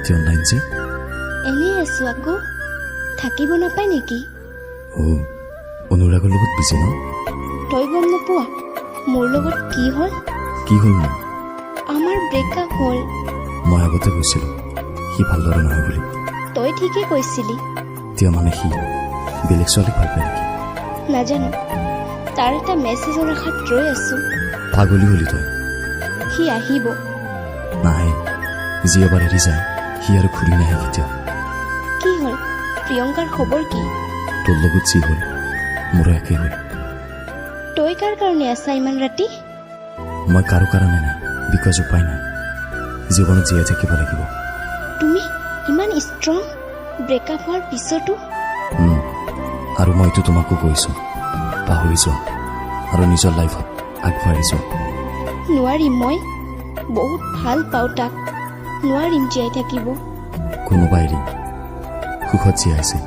ৰাতি অনলাইন যে এনেই আছো আকৌ থাকিব নাপায় নেকি অনুৰাগৰ লগত বিজি ন তই গম নোপোৱা মোৰ লগত কি হ'ল ন আমাৰ ব্ৰেকআপ হ'ল মই আগতে কৈছিলো সি ভালদৰে নহয় বুলি তই ঠিকেই কৈছিলি এতিয়া মানে সি বেলেগ ছোৱালীক ভাল পায় নেকি নাজানো তাৰ এটা মেছেজৰ আশাত ৰৈ আছো পাগলী হলি তই সি আহিব নাহে যি এবাৰ এৰি যায় সি আৰু ঘূৰি নাহে কেতিয়াও কি হ'ল প্ৰিয়ংকাৰ খবৰ কি তোৰ লগত যি হ'ল মোৰো একেই হ'ল তই কাৰ কাৰণে আছা ইমান ৰাতি মই কাৰো কাৰণে নাই বিকজ উপায় নাই জীৱনত জীয়াই থাকিব লাগিব তুমি ইমান ষ্ট্ৰং ব্ৰেকআপ হোৱাৰ পিছতো আৰু মইতো তোমাকো কৈছোঁ পাহৰি যোৱা আৰু নিজৰ লাইফত আগবাঢ়ি যোৱা নোৱাৰিম মই বহুত ভাল পাওঁ তাক নোৱাৰিম জীয়াই থাকিব কোনোবা এৰি সুখত জীয়াইছে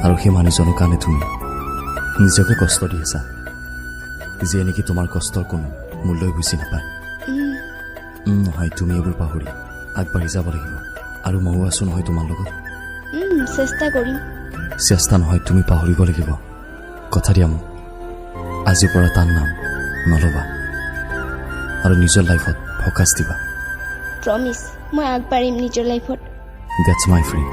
আৰু সেই মানুহজনৰ কাৰণে তুমি নিজকে কষ্ট দি আছা যিয়ে নেকি তোমাৰ কষ্টৰ কোনো মূল্যই বুজি নাপায় নহয় তুমি এইবোৰ পাহৰি আগবাঢ়ি যাব লাগিব আৰু ময়ো আছো নহয় তোমাৰ লগত চেষ্টা কৰিম চেষ্টা নহয় তুমি পাহৰিব লাগিব কথা দিয়া মোক আজিৰ পৰা তাৰ নাম নল'বা আৰু নিজৰ লাইফত ফ'কাছ দিবা প্ৰমিছ মই আগবাঢ়িম নিজৰ লাইফত That's my friend.